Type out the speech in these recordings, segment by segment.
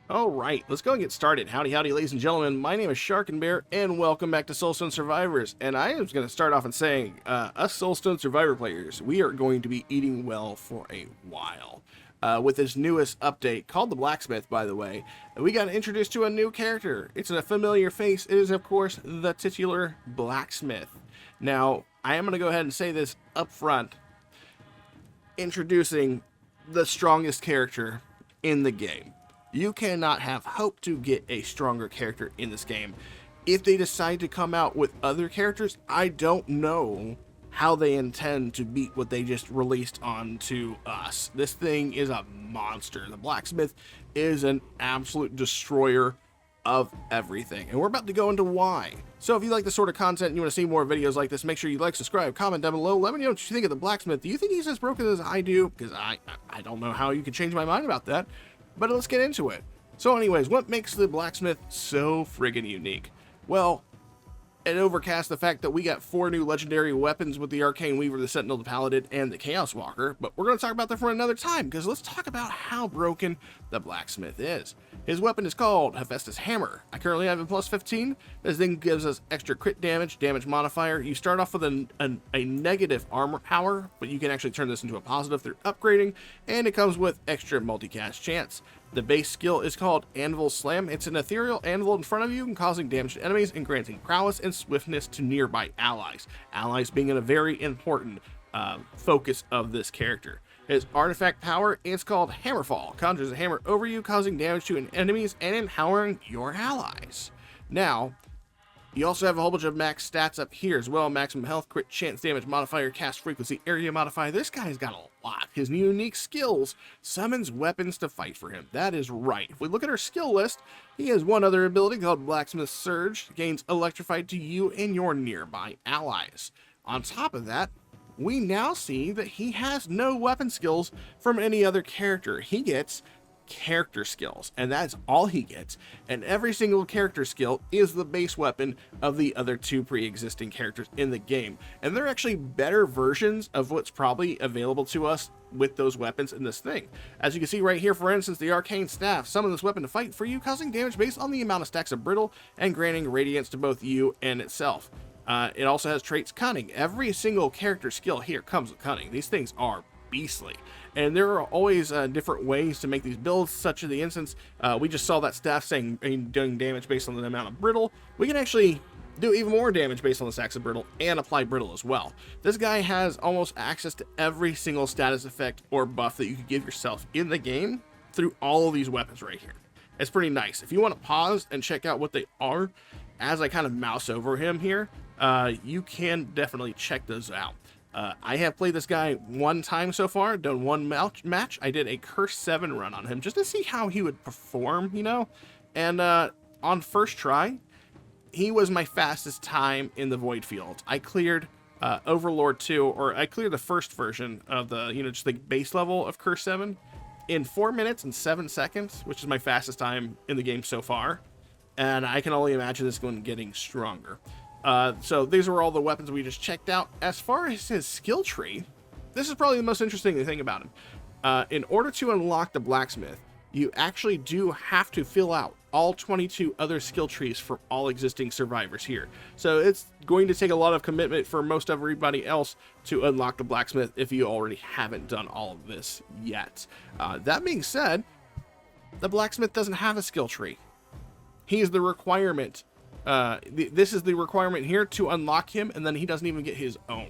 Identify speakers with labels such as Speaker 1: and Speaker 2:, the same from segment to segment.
Speaker 1: All right, let's go and get started. Howdy, howdy, ladies and gentlemen. My name is Sharkinbear, and welcome back to Soulstone Survivors. And I am going to start off and saying, us Soulstone Survivor players, we are going to be eating well for a while. With this newest update, called the Blacksmith, by the way, we got introduced to a new character. It's a familiar face. It is, of course, the titular Blacksmith. Now, I am going to go ahead and say this up front, introducing the strongest character in the game. You cannot have hope to get a stronger character in this game. If they decide to come out with other characters, I don't know how they intend to beat what they just released onto us. This thing is a monster. The Blacksmith is an absolute destroyer of everything, and we're about to go into why. So if you like this sort of content and you want to see more videos like this, make sure you like, subscribe, comment down below. Let me know what you think of the Blacksmith. Do you think he's as broken as I do? Because I don't know how you can change my mind about that. But let's get into it. So anyways, what makes the Blacksmith so friggin' unique? Well, it overcasts the fact that we got 4 new legendary weapons with the Arcane Weaver, the Sentinel, the Paladin, and the Chaos Walker, but we're going to talk about that for another time, because let's talk about how broken the Blacksmith is. His weapon is called Hephaestus Hammer. I currently have a plus 15. This thing gives us extra crit damage, damage modifier. You start off with a negative armor power, but you can actually turn this into a positive through upgrading, and it comes with extra multicast chance. The base skill is called Anvil Slam. It's an ethereal anvil in front of you, causing damage to enemies and granting prowess and swiftness to nearby allies. Allies being a very important focus of this character. His artifact power is called Hammerfall. Conjures a hammer over you, causing damage to enemies and empowering your allies. Now, you also have a whole bunch of max stats up here as well. Maximum health, crit chance, damage modifier, cast frequency, area modifier. This guy's got a lot. His unique skills summons weapons to fight for him. That is right. If we look at our skill list, he has one other ability called Blacksmith Surge. Gains electrified to you and your nearby allies. On top of that, we now see that he has no weapon skills from any other character. He gets character skills, and that's all he gets, and every single character skill is the base weapon of the other 2 pre-existing characters in the game, and they're actually better versions of what's probably available to us with those weapons in this thing. As you can see right here, for instance, the Arcane Staff. Summon this weapon to fight for you, causing damage based on the amount of stacks of brittle and granting radiance to both you and itself. It also has traits Cunning. Every single character skill here comes with Cunning. These things are beastly, and there are always different ways to make these builds, such as the instance we just saw that staff saying doing damage based on the amount of brittle. We can actually do even more damage based on the stacks of brittle and apply brittle as well. This guy has almost access to every single status effect or buff that you could give yourself in the game through all of these weapons right here. It's pretty nice. If you want to pause and check out what they are as I kind of mouse over him here, you can definitely check those out. I have played this guy one time so far, done one match. I did a Curse 7 run on him just to see how he would perform, you know? And on first try, he was my fastest time in the Void Field. I cleared Overlord 2, or I cleared the first version of the, just the base level of Curse 7 in 4 minutes and 7 seconds, which is my fastest time in the game so far. And I can only imagine this one getting stronger. So these are all the weapons we just checked out. As far as his skill tree, this is probably the most interesting thing about him. In order to unlock the Blacksmith, you actually do have to fill out all 22 other skill trees for all existing survivors here. So it's going to take a lot of commitment for most everybody else to unlock the Blacksmith if you already haven't done all of this yet. That being said, the Blacksmith doesn't have a skill tree. He is the requirement. This is the requirement here to unlock him, and then he doesn't even get his own.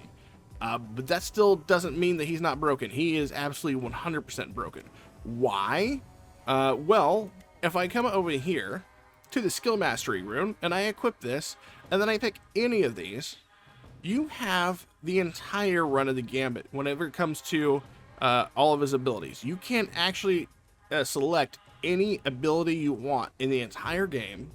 Speaker 1: But that still doesn't mean that he's not broken. He is absolutely 100% broken. Why? Well, if I come over here to the skill mastery rune and I equip this, and then I pick any of these, you have the entire run of the gambit whenever it comes to all of his abilities. You can actually select any ability you want in the entire game,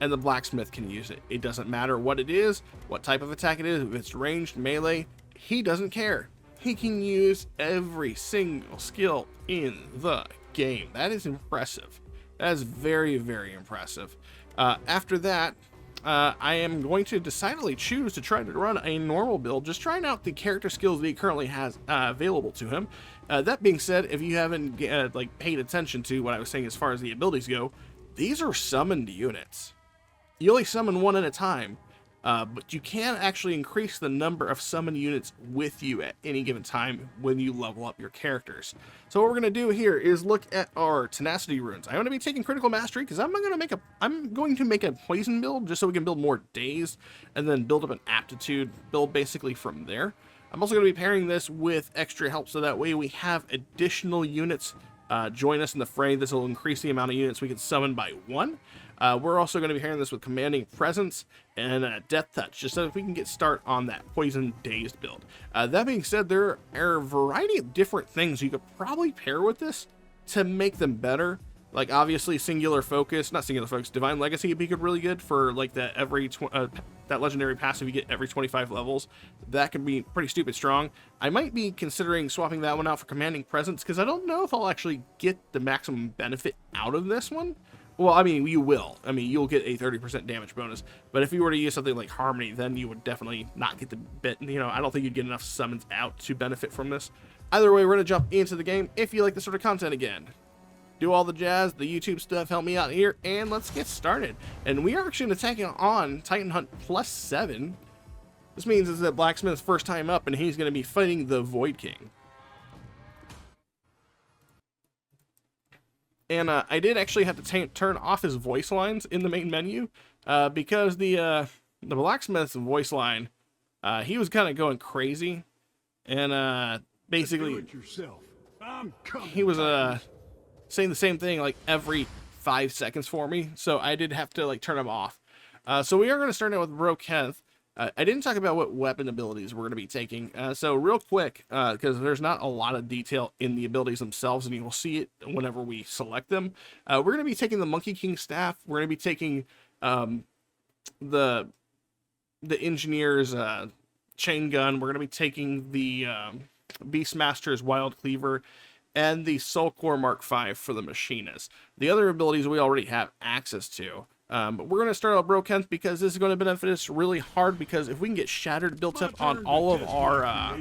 Speaker 1: and the Blacksmith can use it. It doesn't matter what it is, what type of attack it is, if it's ranged, melee, he doesn't care. He can use every single skill in the game. That is impressive. That is very, very impressive. After that, I am going to decidedly choose to try to run a normal build, just trying out the character skills that he currently has available to him. That being said, if you haven't like paid attention to what I was saying as far as the abilities go, these are summoned units. You only summon one at a time, but you can actually increase the number of summoned units with you at any given time when you level up your characters. So what we're going to do here is look at our tenacity runes. I'm going to be taking critical mastery because I'm going to make a poison build just so we can build more days and then build up an aptitude build basically from there. I'm also going to be pairing this with extra help so that way we have additional units join us in the fray. This will increase the amount of units we can summon by 1. We're also going to be pairing this with commanding presence and death touch, just so that we can get start on that poison dazed build. That being said, there are a variety of different things you could probably pair with this to make them better. Like obviously divine legacy would be really good for like that that legendary passive you get every 25 levels. That could be pretty stupid strong. I might be considering swapping that one out for commanding presence because I don't know if I'll actually get the maximum benefit out of this one. Well, I mean, you will. I mean, you'll get a 30% damage bonus. But if you were to use something like Harmony, then you would definitely not get the bit. You know, I don't think you'd get enough summons out to benefit from this. Either way, we're going to jump into the game if you like this sort of content again. Do all the jazz, the YouTube stuff, help me out here, and let's get started. And we are actually attacking on Titan Hunt +7. This means it's that Blacksmith's first time up, and he's going to be fighting the Void King. And I did actually have to turn off his voice lines in the main menu because the Blacksmith's voice line, he was kind of going crazy, and basically he was saying the same thing like every 5 seconds for me, so I did have to like turn him off. So we are going to start out with Broketh. I didn't talk about what weapon abilities we're going to be taking. So real quick, because there's not a lot of detail in the abilities themselves, and you will see it whenever we select them. We're going to be taking the Monkey King Staff. We're going to be taking the Engineer's Chain Gun. We're going to be taking the Beastmaster's Wild Cleaver, and the Soul Core Mark V for the Machinist. The other abilities we already have access to. But we're going to start out Broketh because this is going to benefit us really hard, because if we can get Shattered built up on all of our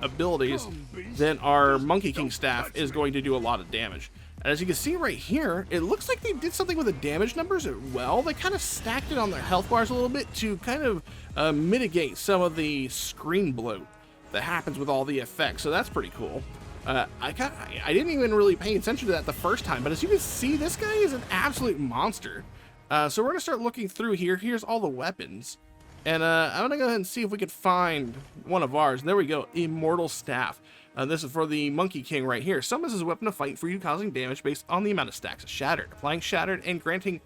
Speaker 1: abilities, then our Monkey King Staff is going to do a lot of damage. And as you can see right here, it looks like they did something with the damage numbers as well. They kind of stacked it on their health bars a little bit to kind of mitigate some of the screen bloat that happens with all the effects, so that's pretty cool. I didn't even really pay attention to that the first time, but as you can see, this guy is an absolute monster. So we're going to start looking through here. Here's all the weapons. And I'm going to go ahead and see if we can find one of ours. There we go. Immortal Staff. This is for the Monkey King right here. Summons as a weapon to fight for you, causing damage based on the amount of stacks of Shattered. Applying Shattered and granting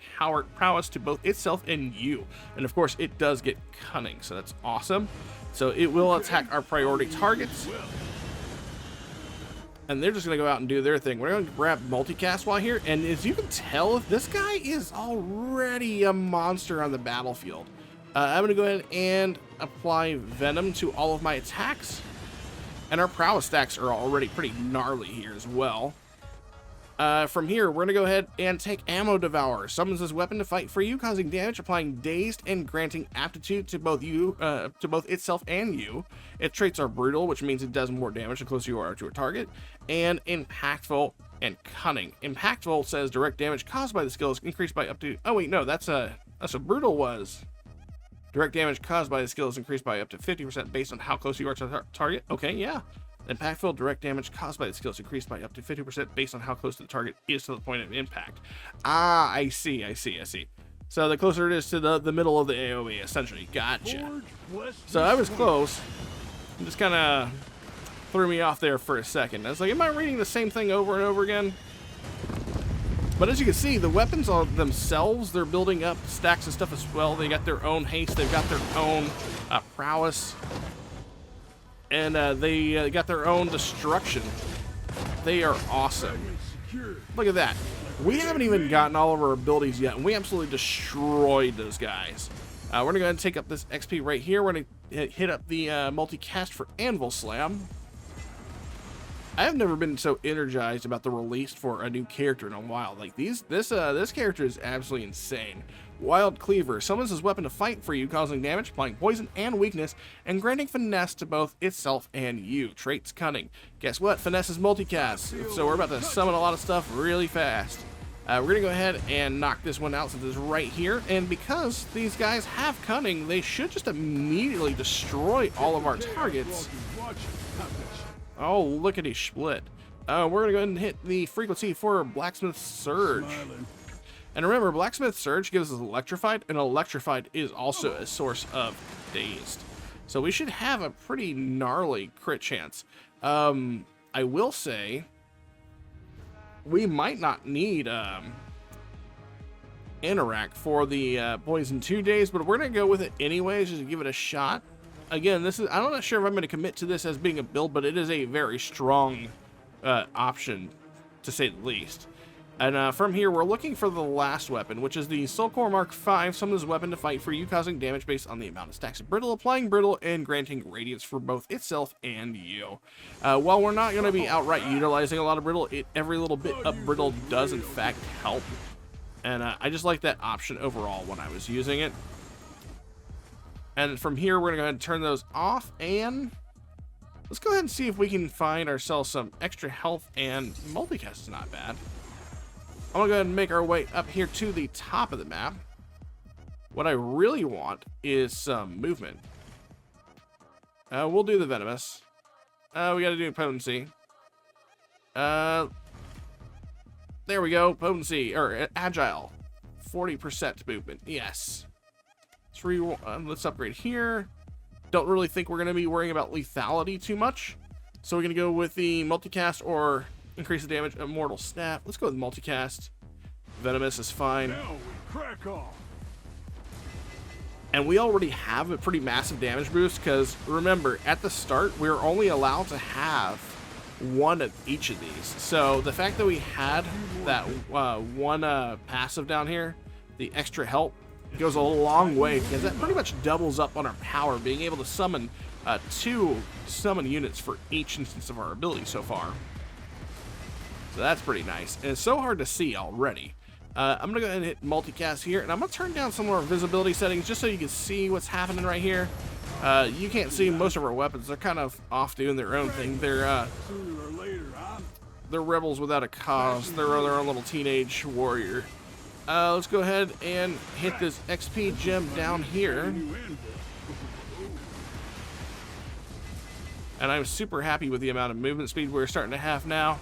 Speaker 1: prowess to both itself and you. And of course, it does get Cunning, so that's awesome. So it will attack our priority targets. And they're just going to go out and do their thing. We're going to grab multicast while here, and as you can tell, this guy is already a monster on the battlefield. I'm going to go ahead and apply Venom to all of my attacks, and our prowess stacks are already pretty gnarly here as well. From here, we're going to go ahead and take Ammo Devourer. Summons this weapon to fight for you, causing damage, applying Dazed, and granting aptitude to both itself and you. Its traits are Brutal, which means it does more damage the closer you are to a target, and Impactful and Cunning. Impactful says direct damage caused by the skill is increased by up to... Oh wait, no, that's what Brutal was. Direct damage caused by the skill is increased by up to 50% based on how close you are to the target. Okay, yeah. Impactful, direct damage caused by the skill is increased by up to 50% based on how close to the target is to the point of impact. Ah, I see. So the closer it is to the middle of the AoE, essentially. Gotcha. So I was close. It just kind of threw me off there for a second. I was like, am I reading the same thing over and over again? But as you can see, the weapons on themselves, they're building up stacks of stuff as well. They got their own haste. They've got their own prowess. And they got their own destruction. They are awesome. Look at that. We haven't even gotten all of our abilities yet, and we absolutely destroyed those guys. We're going to go ahead and take up this XP right here. We're going to hit up the multicast for Anvil Slam. I have never been so energized about the release for a new character in a while. Like this character is absolutely insane. Wild Cleaver summons his weapon to fight for you, causing damage, applying poison and weakness, and granting finesse to both itself and you. Traits Cunning. Guess what? Finesse is multicast, so we're about to summon a lot of stuff really fast. We're going to go ahead and knock this one out since it's right here, and because these guys have Cunning, they should just immediately destroy all of our targets. Oh, lookity split. We're going to go ahead and hit the frequency for Blacksmith Surge. And remember, Blacksmith Surge gives us Electrified, and Electrified is also a source of Dazed. So we should have a pretty gnarly crit chance. I will say, we might not need Interact for the Poison 2 days, but we're going to go with it anyways, just to give it a shot. Again, I'm not sure if I'm going to commit to this as being a build, but it is a very strong option, to say the least. And from here, we're looking for the last weapon, which is the Soulcore Mark V. Summon this weapon to fight for you, causing damage based on the amount of stacks of Brittle, applying Brittle, and granting Radiance for both itself and you. While we're not going to be outright utilizing a lot of Brittle, every little bit of Brittle does in fact help. And I just like that option overall when I was using it. And from here, we're going to go ahead and turn those off, and let's go ahead and see if we can find ourselves some extra health, and multicast is not bad. I'm going to go ahead and make our way up here to the top of the map. What I really want is some movement. We'll do the Venomous. We got to do Potency. There we go. Potency, or Agile. 40% movement. Yes. Let's upgrade here. Don't really think we're going to be worrying about lethality too much. So we're going to go with the multicast or increase the damage of Mortal Snap. Let's go with multicast. Venomous is fine.
Speaker 2: Crack off.
Speaker 1: And we already have a pretty massive damage boost because remember, at the start, we were only allowed to have one of each of these. So the fact that we had that one passive down here, the extra help, goes a long way because that pretty much doubles up on our power, being able to summon 2 summon units for each instance of our ability so far. So that's pretty nice, and it's so hard to see already. I'm gonna go ahead and hit multicast here, and I'm gonna turn down some of our visibility settings just so you can see what's happening right here. You can't see most of our weapons; they're kind of off doing their own thing. They're rebels without a cause. They're their own little teenage warrior. Let's go ahead and hit this XP gem down here. And I'm super happy with the amount of movement speed we're starting to have now.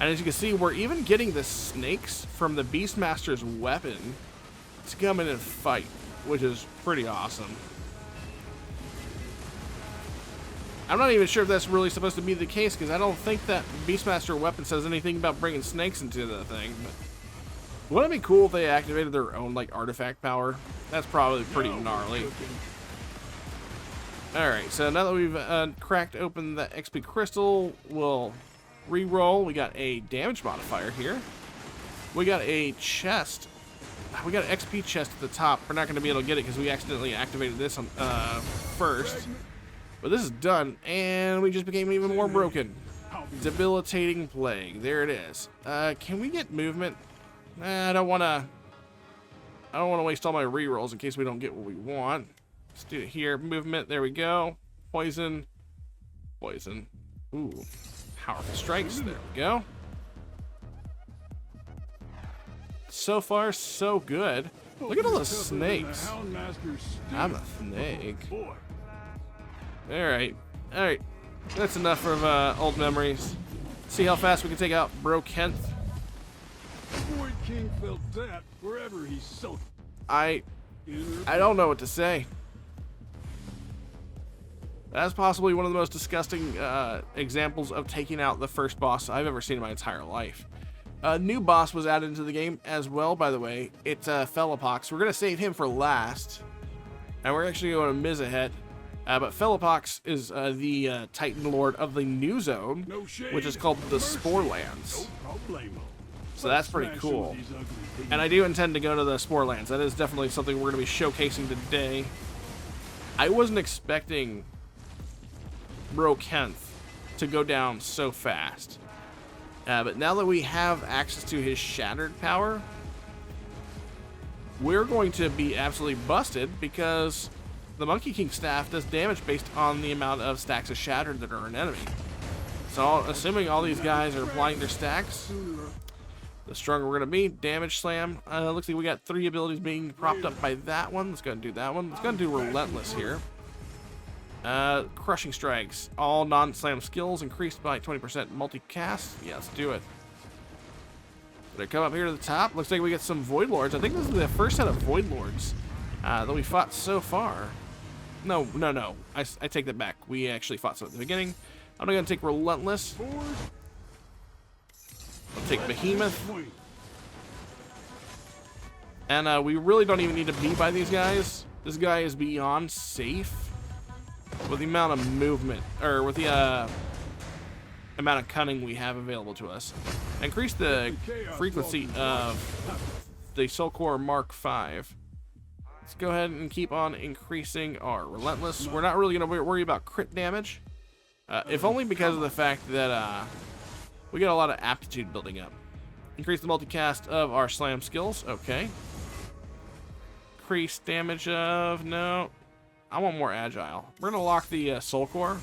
Speaker 1: And as you can see, we're even getting the snakes from the Beastmaster's weapon to come in and fight, which is pretty awesome. I'm not even sure if that's really supposed to be the case, because I don't think that Beastmaster weapon says anything about bringing snakes into the thing. But wouldn't it be cool if they activated their own, like, artifact power? That's probably pretty gnarly. Alright, so now that we've cracked open the XP crystal, we'll re-roll. We got a damage modifier here. We got a chest. We got an XP chest at the top. We're not going to be able to get it because we accidentally activated this on, first. But this is done, and we just became even more broken. Debilitating Plague. There it is. Can we get movement? I don't want to waste all my re-rolls in case we don't get what we want. Let's do it here. Movement. There we go. Poison. Poison. Ooh. Powerful strikes. There we go. So far, so good. Look at all the snakes. I'm a snake. Alright. Alright. That's enough of old memories. See how fast we can take out Bro Kent.
Speaker 2: Void King felt that wherever he soaked.
Speaker 1: I don't know what to say. That's possibly one of the most disgusting examples of taking out the first boss I've ever seen in my entire life. A new boss was added into the game as well, by the way. It's Fellapox. We're going to save him for last. And we're actually going to Mizahet. But Fellapox is the Titan Lord of the new zone, which is called the Sporelands. So that's pretty cool. And I do intend to go to the Sporelands. That is definitely something we're going to be showcasing today. I wasn't expecting Bro Kent to go down so fast. But now that we have access to his shattered power, we're going to be absolutely busted because the Monkey King staff does damage based on the amount of stacks of shattered that are an enemy. So assuming all these guys are applying their stacks, the stronger we're going to be. Damage slam. Looks like we got 3 abilities being propped up by that one. Let's go and do that one. Let's go and do relentless here. Crushing strikes. All non-slam skills increased by 20% multicast. Yeah, let's do it. Gonna come up here to the top. Looks like we get some Void Lords. I think this is the first set of Void Lords that we fought so far. No. I take that back. We actually fought some at the beginning. I'm gonna take Relentless. I'll take Behemoth. And we really don't even need to be by these guys. This guy is beyond safe with the amount of movement, or with the amount of cunning we have available to us. Increase the frequency of the Soul Core Mark V. Let's go ahead and keep on increasing our Relentless. We're not really going to worry about crit damage, if only because of the fact that we got a lot of aptitude building up. Increase the multicast of our slam skills. Okay. Increase damage of... No. I want more agile. We're going to lock the Soul Core.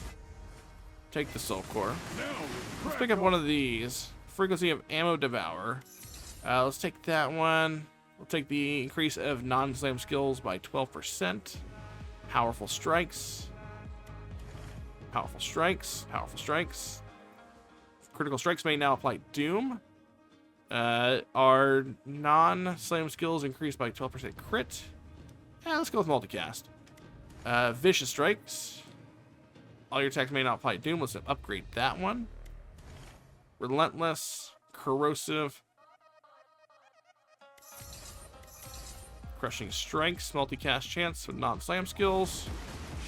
Speaker 1: Take the Soul Core. Let's pick up one of these. Frequency of Ammo Devour. Let's take that one. We'll take the increase of non-slam skills by 12%. Powerful Strikes. Powerful Strikes. Powerful Strikes. Critical Strikes may now apply Doom. Our non-slam skills increased by 12% crit. Let's go with Multicast. Vicious Strikes. All your attacks may not apply Doom. Let's upgrade that one. Relentless. Corrosive. Crushing Strikes. Multicast chance with non-slam skills.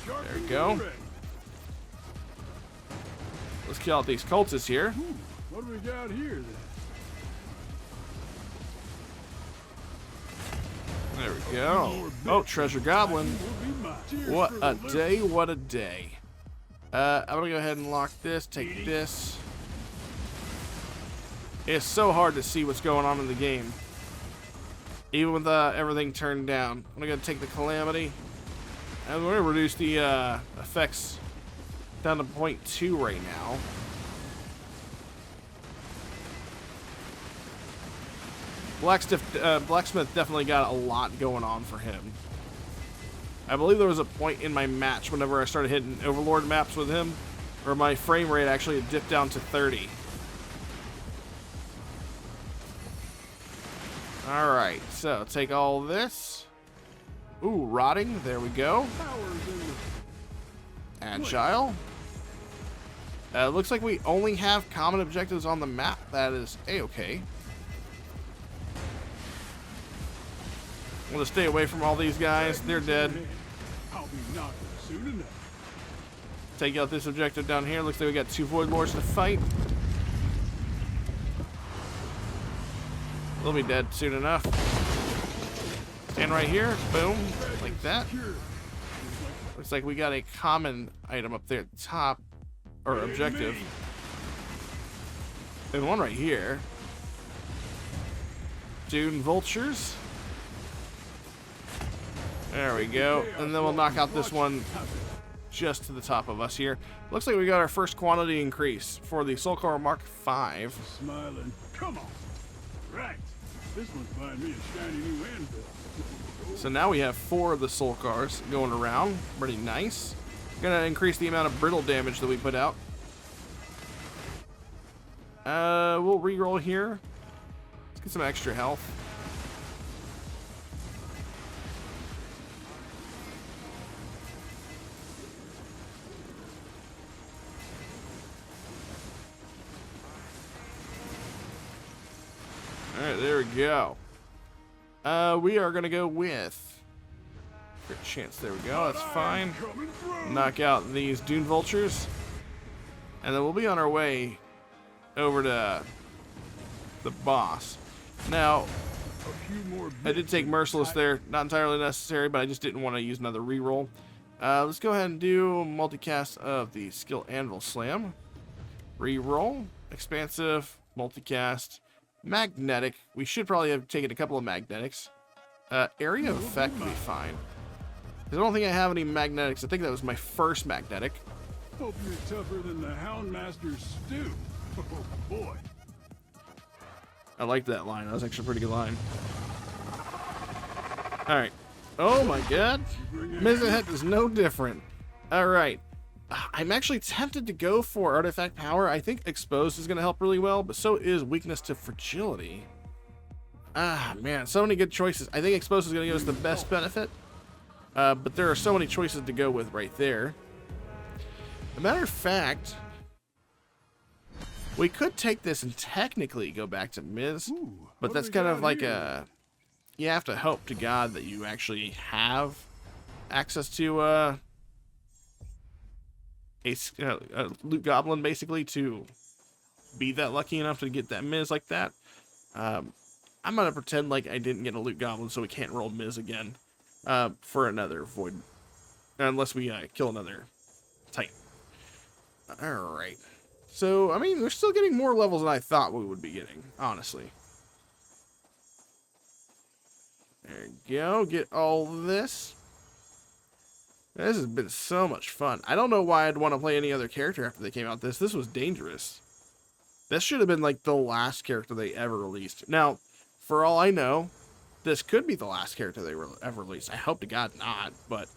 Speaker 1: There we go. Let's kill out these cultists here.
Speaker 2: What do we got here then?
Speaker 1: There we go. Oh, Treasure Goblin. What a day, what a day. I'm gonna go ahead and lock this, take this. It's so hard to see what's going on in the game, even with everything turned down. I'm gonna take the Calamity, and we're gonna reduce the effects down to 0.2 right now. Blacksmith definitely got a lot going on for him. I believe there was a point in my match whenever I started hitting Overlord maps with him where my frame rate actually dipped down to 30. Alright, so take all this. Ooh, Rotting, there we go. Agile. Looks like we only have common objectives on the map. That is A-okay. I'm gonna stay away from all these guys. They're dead. Take out this objective down here. Looks like we got 2 Void Lords to fight. They'll be dead soon enough. Stand right here. Boom. Like that. Looks like we got a common item up there at the top. Or objective. And one right here. Dune Vultures. There we go. And then we'll knock out this one just to the top of us here. Looks like we got our first quantity increase for the Soul Core Mark V.
Speaker 2: Smiling. Come on. Right. This one's buying me a shiny new anvil.
Speaker 1: So now we have 4 of the Soul Cars going around. Pretty nice. Gonna increase the amount of brittle damage that we put out. We'll reroll here. Let's get some extra health. Alright, there we go. We are going to go with... Crit chance, there we go, that's fine. Knock out these Dune Vultures. And then we'll be on our way over to the boss. Now, I did take Merciless there. Not entirely necessary, but I just didn't want to use another reroll. Let's go ahead and do multicast of the Skill Anvil Slam. Reroll, expansive, multicast, magnetic. We should probably have taken a couple of magnetics. Area of effect would be fine. I don't think I have any magnetics. I think that was my first magnetic.
Speaker 2: Hope you're tougher than the Houndmaster's stew. Oh boy.
Speaker 1: I liked that line. That was actually a pretty good line. Alright. Oh my god. Mizahet is no different. Alright. I'm actually tempted to go for Artifact Power. I think Exposed is going to help really well, but so is Weakness to Fragility. Ah, man. So many good choices. I think Exposed is going to give us the best benefit. But there are so many choices to go with right there. As a matter of fact, we could take this and technically go back to Miz, but that's kind of like a... You have to hope to God that you actually have access to a loot goblin, basically, to be that lucky enough to get that Miz like that. I'm going to pretend like I didn't get a loot goblin so we can't roll Miz again for another void. Unless we kill another Titan. Alright. So, I mean, we're still getting more levels than I thought we would be getting, honestly. There you go. Get all this. This has been so much fun. I don't know why I'd want to play any other character after they came out. This was dangerous. This should have been like the last character they ever released. Now, for all I know, this could be the last character they ever released. I hope to God not, but...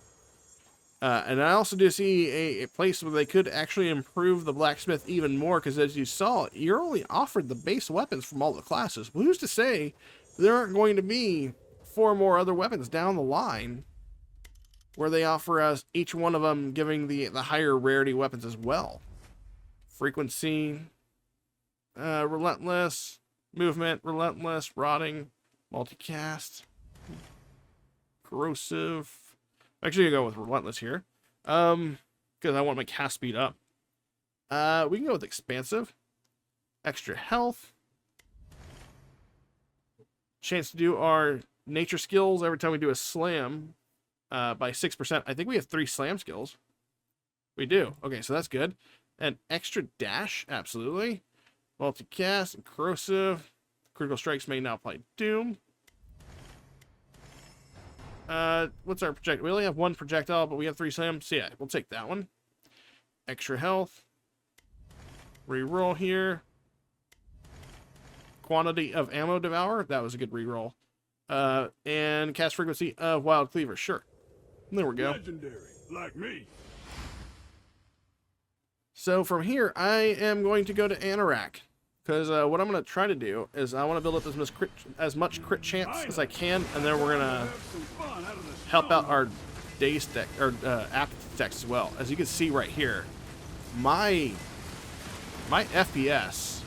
Speaker 1: and I also do see a place where they could actually improve the Blacksmith even more, because as you saw, you're only offered the base weapons from all the classes. Well, who's to say there aren't going to be 4 more other weapons down the line where they offer us each one of them giving the higher rarity weapons as well. Frequency, relentless, movement, relentless, rotting, multicast, corrosive. Actually, I'm going to go with relentless here, because I want my cast speed up. We can go with expansive, extra health, chance to do our nature skills every time we do a slam by 6%. I think we have 3 slam skills. We do. Okay, so that's good. And extra dash, absolutely. Multicast and corrosive. Critical strikes may now apply doom. What's our project? We only have 1 projectile, but we have 3 slams. So yeah, we'll take that one. Extra health. Reroll here. Quantity of ammo devour. That was a good reroll. And cast frequency of Wild Cleaver. Sure. There we go.
Speaker 2: Legendary, like me.
Speaker 1: So from here, I am going to go to Anorak. Because what I'm going to try to do is I want to build up as much crit chance as I can, and then we're going to help out our day stack, or aptitude stacks as well. As you can see right here, my FPS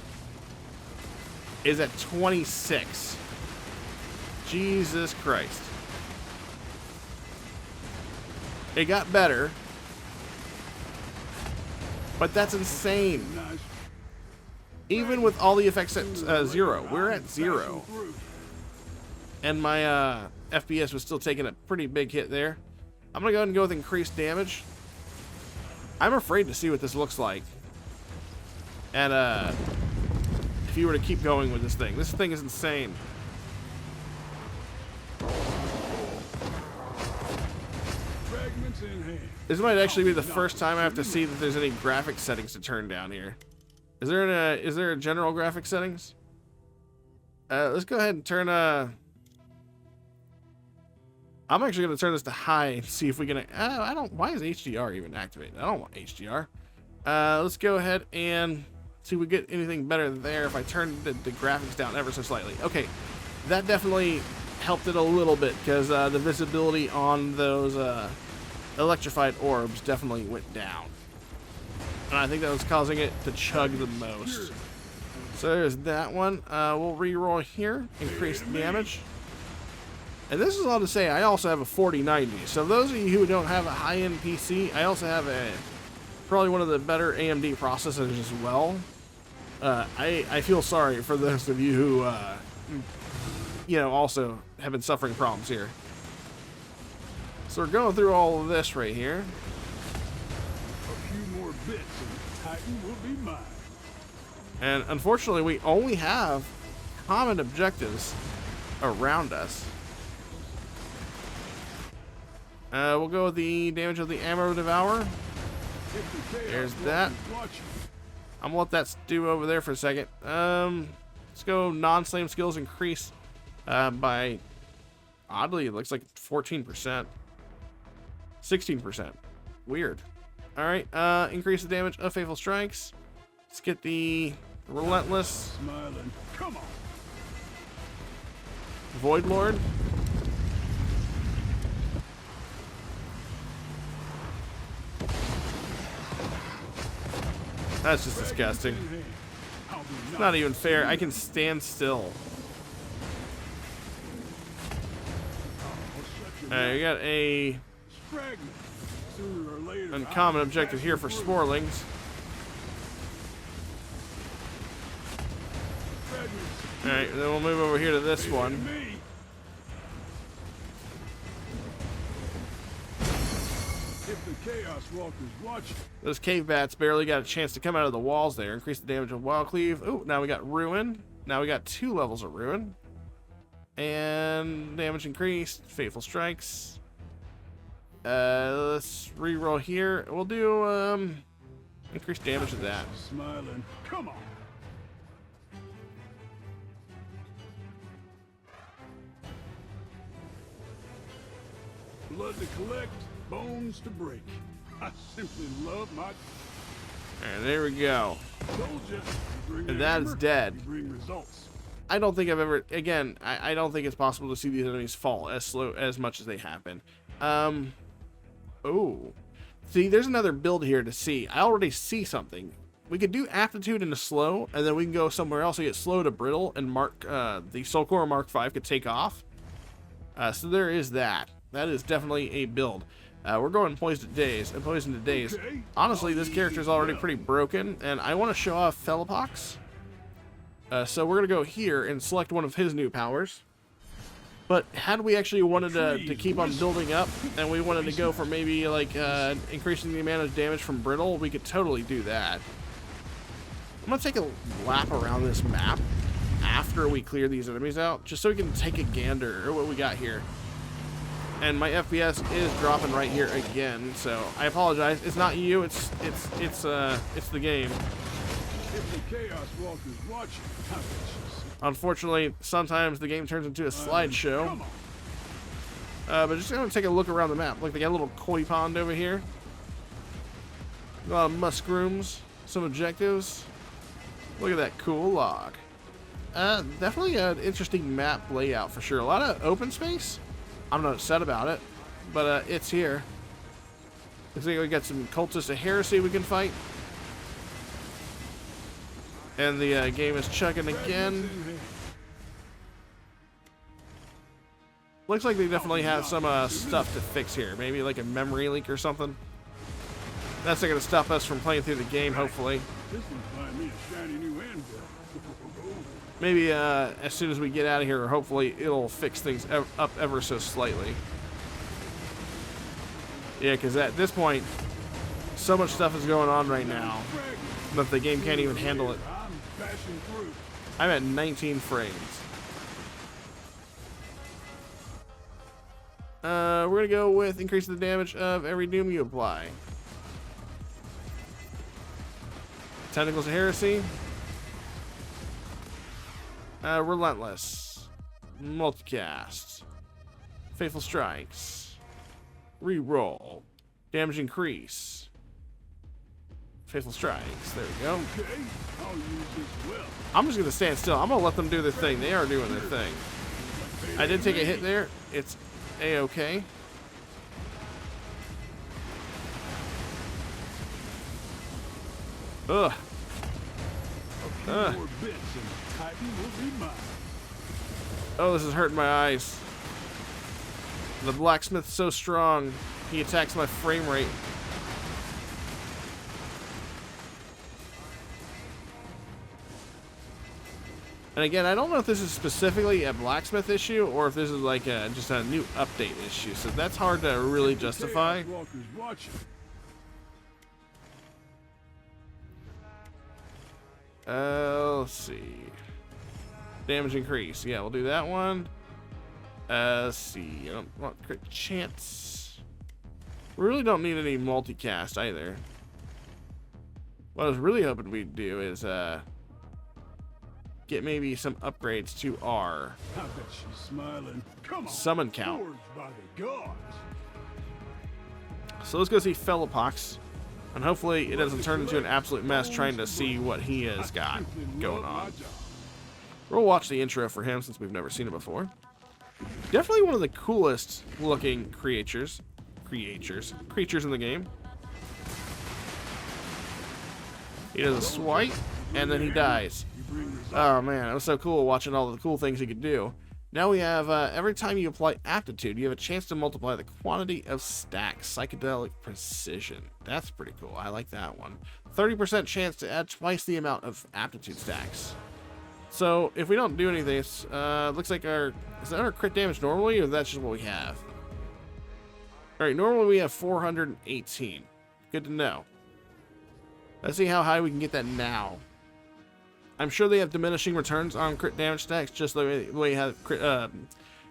Speaker 1: is at 26. Jesus Christ. It got better, but that's insane. Even with all the effects at 0, we're at 0. And my FPS was still taking a pretty big hit there. I'm going to go ahead and go with increased damage. I'm afraid to see what this looks like. And if you were to keep going with this thing is insane. This might actually be the first time I have to see that there's any graphic settings to turn down here. Is there a general graphic settings? Let's go ahead and turn I'm actually going to turn this to high and see if we can why is HDR even activated? I don't want HDR. Let's go ahead and see if we get anything better there if I turn the graphics down ever so slightly. Okay, that definitely helped it a little bit, because the visibility on those electrified orbs definitely went down. And I think that was causing it to chug the most. So there's that one. We'll reroll here. Increase damage. And this is all to say, I also have a 4090. So those of you who don't have a high-end PC, I also have probably one of the better AMD processors as well. I feel sorry for those of you who, also have been suffering problems here. So we're going through all of this right here.
Speaker 2: A few more bits and the Titan will be mine.
Speaker 1: And unfortunately, we only have common objectives around us. We'll go with the damage of the ammo devour. There's that. I'm gonna let that stew over there for a second. Let's go non-slam skills increase by, oddly, it looks like 14%. 16%. Weird. Alright, increase the damage of Faithful Strikes. Let's get the Relentless.
Speaker 2: Smiling. Come on.
Speaker 1: Void Lord. That's just disgusting. It's not even fair. I can stand still. Alright, we got a uncommon objective here for Sporlings. Alright, then we'll move over here to this one. Those cave bats barely got a chance to come out of the walls there. Increase the damage of Wild Cleave. Oh, now we got Ruin. Now we got 2 levels of Ruin. And damage increased. Faithful Strikes. Let's reroll here. We'll do increased damage to that.
Speaker 2: Smiling. Come on. Blood to collect, bones to break. I simply love my.
Speaker 1: And there we go. And that is dead.
Speaker 2: Bring results.
Speaker 1: I don't think I've ever, again, I don't think it's possible to see these enemies fall as much as they happen. Oh. See, there's another build here to see. I already see something. We could do aptitude into slow, and then we can go somewhere else and get slow to brittle, and the Soul Core Mark V could take off. So there is that. That is definitely a build. We're going Poison to Daze. Honestly, this character is already pretty broken, and I want to show off Felipox. So we're going to go here and select one of his new powers. But had we actually wanted to keep on building up, and we wanted to go for maybe like increasing the amount of damage from brittle, we could totally do that. I'm going to take a lap around this map after we clear these enemies out, just so we can take a gander at what we got here. And my FPS is dropping right here again, so I apologize. It's not you, it's the game. Unfortunately, sometimes the game turns into a slideshow. But just gonna take a look around the map. Look, they got a little koi pond over here. A lot of muskrooms, some objectives. Look at that cool log. Definitely an interesting map layout for sure. A lot of open space. I'm not upset about it, but it's here. Looks like we got some cultists of heresy we can fight. And the game is chugging again. Looks like they definitely have some stuff to fix here. Maybe like a memory leak or something. That's not going to stop us from playing through the game, hopefully. Maybe as soon as we get out of here, hopefully it'll fix things up ever so slightly. Yeah, because at this point, so much stuff is going on right now that the game can't even handle it. I'm at 19 frames. We're going to go with increasing the damage of every doom you apply. Tentacles of Heresy. Relentless. Multicast. Faithful Strikes. Reroll. Damage increase. Faithful Strikes. There we go.
Speaker 2: Okay, I'll use this well.
Speaker 1: I'm just going to stand still. I'm going to let them do their thing. They are doing their thing. I did take a hit there. It's A-okay. Ugh. Oh, this is hurting my eyes. The Blacksmith's so strong, he attacks my frame rate. And again, I don't know if this is specifically a Blacksmith issue or if this is like just a new update issue, so that's hard to really justify. Let's see. Damage increase. Yeah, we'll do that one. Let's see. I don't want crit chance. We really don't need any multicast either. What I was really hoping we'd do is get maybe some upgrades to our
Speaker 2: I bet she's smiling. Come on.
Speaker 1: summon count.
Speaker 2: Forged by the gods.
Speaker 1: So let's go see Felopox, and hopefully it doesn't turn into an absolute mess trying to see what he has got going on. We'll watch the intro for him since we've never seen it before. Definitely one of the coolest looking creatures in the game. He does a swipe, and then he dies. Oh man, it was so cool watching all the cool things he could do. Now we have, every time you apply aptitude, you have a chance to multiply the quantity of stacks. Psychedelic precision. That's pretty cool. I like that one. 30% chance to add twice the amount of aptitude stacks. So, if we don't do anything, it's, looks like is that our crit damage normally, or that's just what we have? Alright, normally we have 418. Good to know. Let's see how high we can get that now. I'm sure they have diminishing returns on crit damage stacks, just the way you have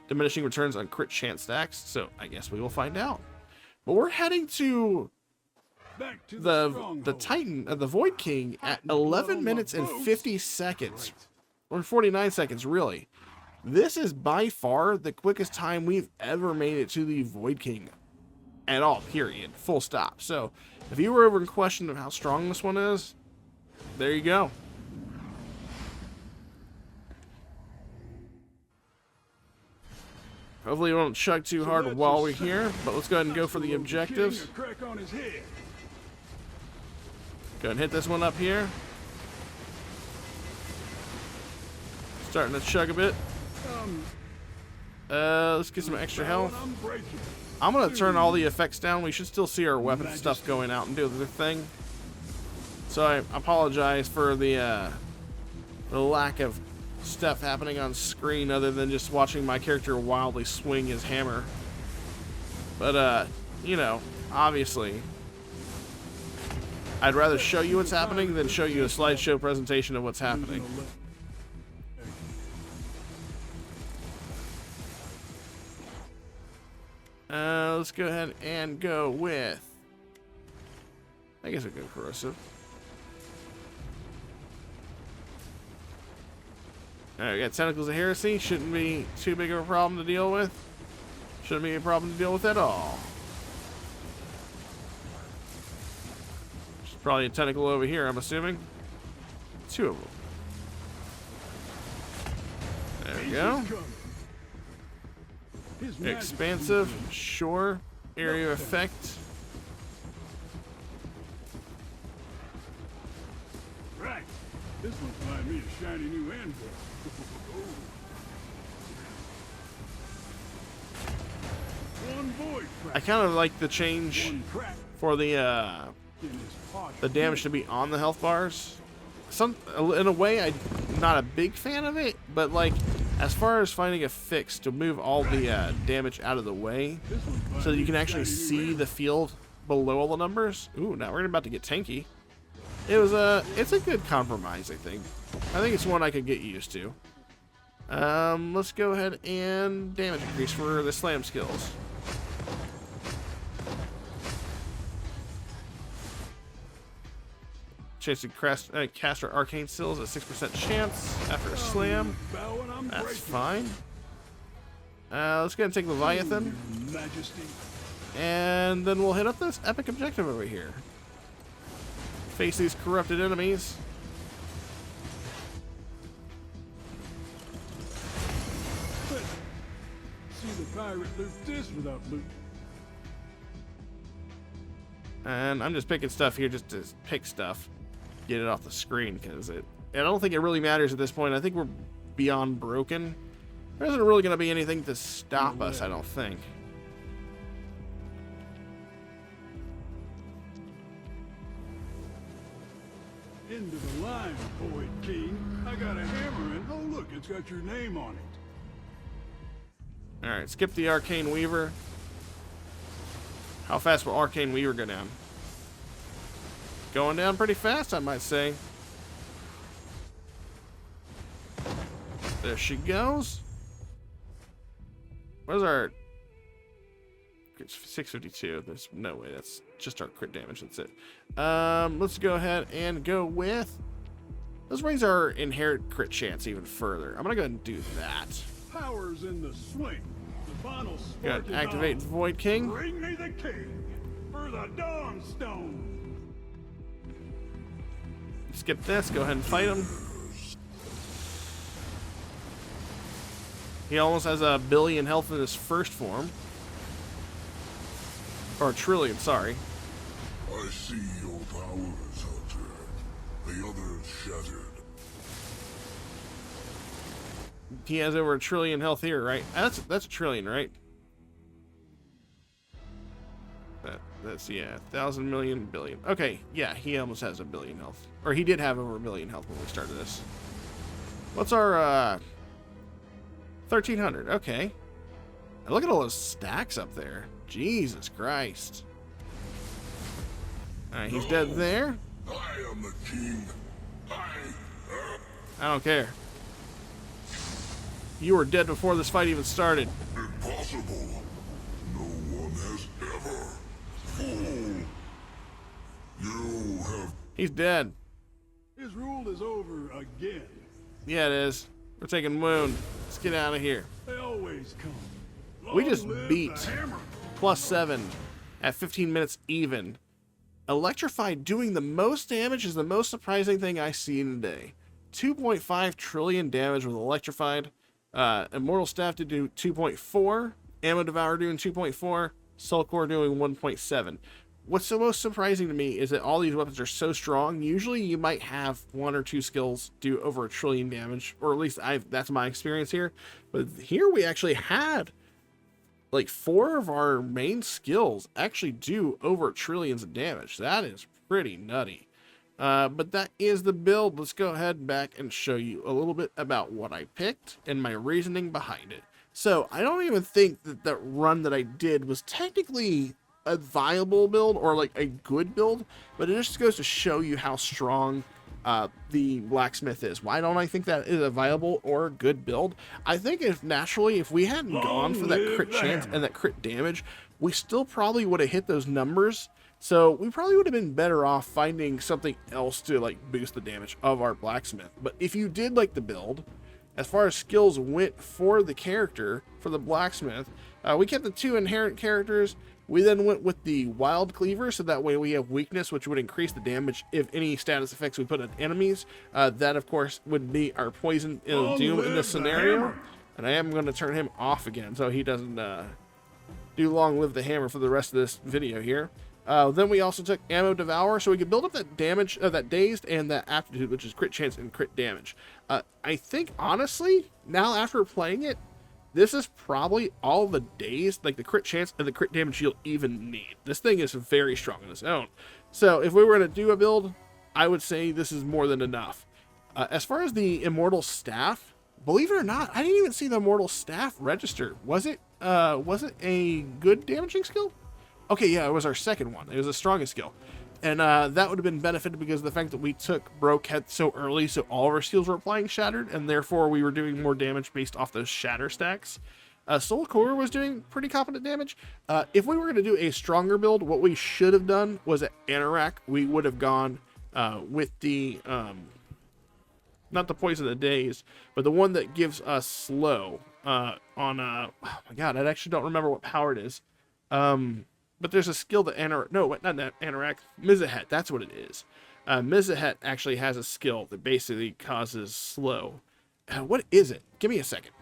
Speaker 1: diminishing returns on crit chance stacks. So I guess we will find out. But we're heading to the Titan of the Void King at 11 minutes and 50 seconds, or 49 seconds really. This is by far the quickest time we've ever made it to the Void King at all. Period. Full stop. So if you were ever in question of how strong this one is, there you go. Hopefully we won't chug too hard while we're here, but let's go ahead and go for the objectives. Go ahead and hit this one up here. Starting to chug a bit. Let's get some extra health. I'm going to turn all the effects down. We should still see our weapon stuff going out and do their thing. So I apologize for the lack of stuff happening on screen other than just watching my character wildly swing his hammer. But, you know, obviously, I'd rather show you what's happening than show you a slideshow presentation of what's happening. Let's go ahead and go with, I guess we'll go corrosive. Alright, we got Tentacles of Heresy. Shouldn't be too big of a problem to deal with. Shouldn't be a problem to deal with at all. There's probably a tentacle over here, I'm assuming. Two of them. There we go. Expansive, sure. Area effect.
Speaker 2: Right. This looks like me a shiny new anvil.
Speaker 1: I kind of like the change for the damage to be on the health bars. In a way, I'm not a big fan of it, but like as far as finding a fix to move all the damage out of the way, so that you can actually see the field below all the numbers. Ooh, now we're about to get tanky. It's a good compromise, I think. I think it's one I could get used to. Let's go ahead and damage increase for the slam skills. Chance to cast our arcane skills at 6% chance after a slam. That's fine. Let's go ahead and take Leviathan. And then we'll hit up this epic objective over here. Face these corrupted enemies.
Speaker 2: See the pirate loot this without loot.
Speaker 1: And I'm just picking stuff here just to pick stuff. Get it off the screen, because I don't think it really matters at this point. I think we're beyond broken. There isn't really going to be anything to stop us, I don't think.
Speaker 2: End of the line, Void King. I got a hammer and oh look, it's got your name on it.
Speaker 1: Alright, skip the Arcane Weaver. How fast will Arcane Weaver go down? Going down pretty fast, I might say. There she goes. Where's our... It's 652. There's no way. That's just our crit damage. That's it. Let's go ahead and go with... Let's raise our inherent crit chance even further. I'm going to go ahead and do that.
Speaker 2: Power's in the swing. The final
Speaker 1: Go
Speaker 2: spark
Speaker 1: ahead and
Speaker 2: is
Speaker 1: activate
Speaker 2: on.
Speaker 1: Void King.
Speaker 2: Bring me the king for the Dawnstone.
Speaker 1: Skip this. Go ahead and fight him. He almost has a billion health in his first form. Or a trillion, sorry.
Speaker 3: I see your powers, Hunter. The others shattered.
Speaker 1: He has over a trillion health here, right? That's a trillion, right? That's yeah, 1,000 million billion. Okay, yeah, he almost has a billion health. Or he did have over a billion health when we started this. What's our 1,300? Okay. And look at all those stacks up there. Jesus Christ. Alright, he's dead there.
Speaker 3: I am the king.
Speaker 1: I don't care. You were dead before this fight even started.
Speaker 3: Impossible. No one has ever. Fool. You have.
Speaker 1: He's dead.
Speaker 2: His rule is over again.
Speaker 1: Yeah, it is. We're taking wound. Let's get out of here.
Speaker 2: They always come.
Speaker 1: We
Speaker 2: Long
Speaker 1: just
Speaker 2: live
Speaker 1: beat
Speaker 2: the hammer.
Speaker 1: +7 at 15 minutes even. Electrified doing the most damage is the most surprising thing I've seen today. 2.5 trillion damage with Electrified. Immortal Staff to do 2.4. Ammo Devour doing 2.4. Soul Core doing 1.7. What's the most surprising to me is that all these weapons are so strong. Usually you might have one or two skills do over a trillion damage, or at least that's my experience here. But here we actually had like 4 of our main skills actually do over trillions of damage. That is pretty nutty. But that is the build. Let's go ahead back and show you a little bit about what I picked and my reasoning behind it. So I don't even think that that run that I did was technically a viable build or like a good build, but it just goes to show you how strong the Blacksmith is. Why don't I think that is a viable or good build? I think if we hadn't gone for that crit chance and that crit damage, we still probably would have hit those numbers. So we probably would have been better off finding something else to like boost the damage of our Blacksmith. But if you did like the build, as far as skills went for the character, for the Blacksmith, we kept the 2 inherent characters. We then went with the Wild Cleaver, so that way we have weakness, which would increase the damage if any status effects we put on enemies. That, of course, would be our Poison Doom in this scenario. And I am going to turn him off again, so he doesn't do Long Live the Hammer for the rest of this video here. Then we also took Ammo Devour, so we could build up that damage, that Dazed, and that Aptitude, which is crit chance and crit damage. I think, honestly, now after playing it, this is probably all the Dazed, like the crit chance and the crit damage you'll even need. This thing is very strong on its own. So if we were to do a build, I would say this is more than enough. As far as the Immortal Staff, believe it or not, I didn't even see the Immortal Staff register. Was it a good damaging skill? Okay, yeah, it was our second one. It was the strongest skill. And that would have been benefited because of the fact that we took Broke Head so early, so all of our skills were applying Shattered, and therefore we were doing more damage based off those Shatter stacks. Soul Core was doing pretty competent damage. If we were going to do a stronger build, what we should have done was at Anorak, we would have gone with the, not the Poison of the Days, but the one that gives us slow oh my god, I actually don't remember what power it is. But there's a skill that Anorak, Mizahet, that's what it is. Mizahet actually has a skill that basically causes slow. What is it? Give me a second.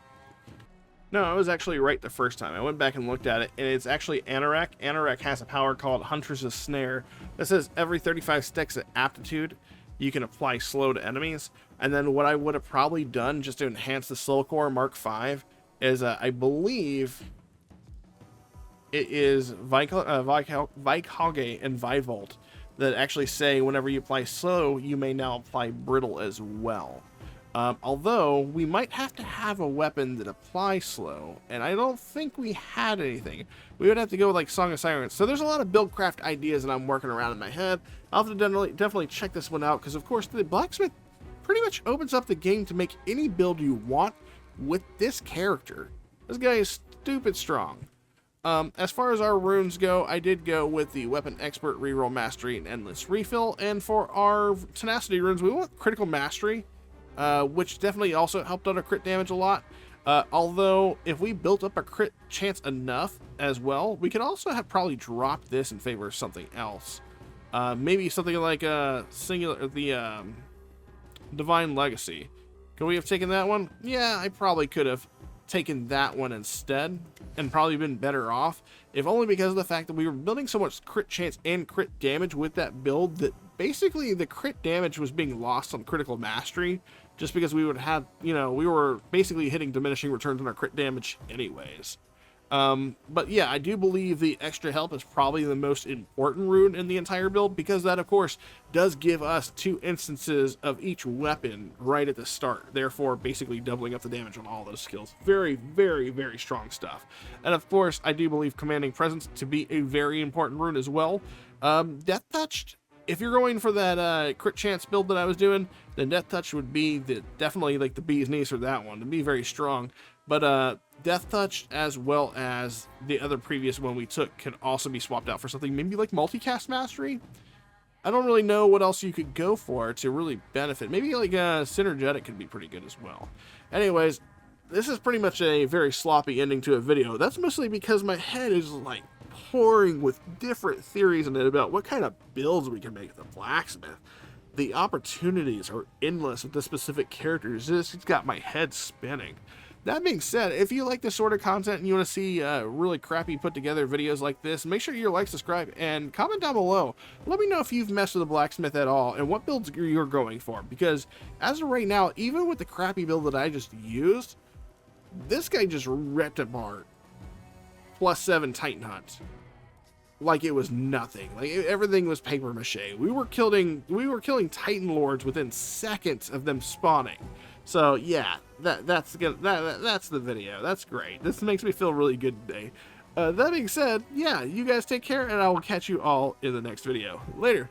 Speaker 1: No, I was actually right the first time. I went back and looked at it, and it's actually Anorak. Anorak has a power called Hunter's Snare that says every 35 stacks of Aptitude, you can apply slow to enemies. And then what I would have probably done just to enhance the Soul Core Mark V is, I believe... it is Vikage and Vivolt that actually say whenever you apply slow, you may now apply brittle as well. Although, we might have to have a weapon that applies slow, and I don't think we had anything. We would have to go with like Song of Sirens. So there's a lot of buildcraft ideas that I'm working around in my head. I'll have to definitely check this one out, because of course the Blacksmith pretty much opens up the game to make any build you want with this character. This guy is stupid strong. As far as our runes go, I did go with the Weapon Expert, Reroll Mastery, and Endless Refill. And for our Tenacity runes, we went Critical Mastery, which definitely also helped out our crit damage a lot. Although, if we built up a crit chance enough as well, we could also have probably dropped this in favor of something else. Maybe something like the Divine Legacy. Could we have taken that one? Yeah, I probably could have taken that one instead and probably been better off, if only because of the fact that we were building so much crit chance and crit damage with that build that basically the crit damage was being lost on Critical Mastery, just because we would have, we were basically hitting diminishing returns on our crit damage anyways. But yeah, I do believe the extra help is probably the most important rune in the entire build, because that, of course, does give us 2 instances of each weapon right at the start, therefore basically doubling up the damage on all those skills. Very, very, very strong stuff. And of course, I do believe Commanding Presence to be a very important rune as well. Death Touch, if you're going for that crit chance build that I was doing, then Death Touch would be definitely like the bee's knees for that one, to be very strong. But Death Touch, as well as the other previous one we took, can also be swapped out for something maybe like Multicast Mastery. I don't really know what else you could go for to really benefit. Maybe like Synergetic could be pretty good as well. Anyways, this is pretty much a very sloppy ending to a video. That's mostly because my head is like pouring with different theories in it about what kind of builds we can make with the Blacksmith. The opportunities are endless with the specific characters. It's got my head spinning. That being said, if you like this sort of content and you want to see really crappy put together videos like this, make sure you like, subscribe, and comment down below. Let me know if you've messed with the Blacksmith at all and what builds you're going for. Because as of right now, even with the crappy build that I just used, this guy just ripped apart. +7 Titan Hunt. Like it was nothing. Like everything was paper mache. We were killing Titan Lords within seconds of them spawning. So yeah, that's the video. That's great. This makes me feel really good today. That being said, yeah, you guys take care, and I will catch you all in the next video. Later.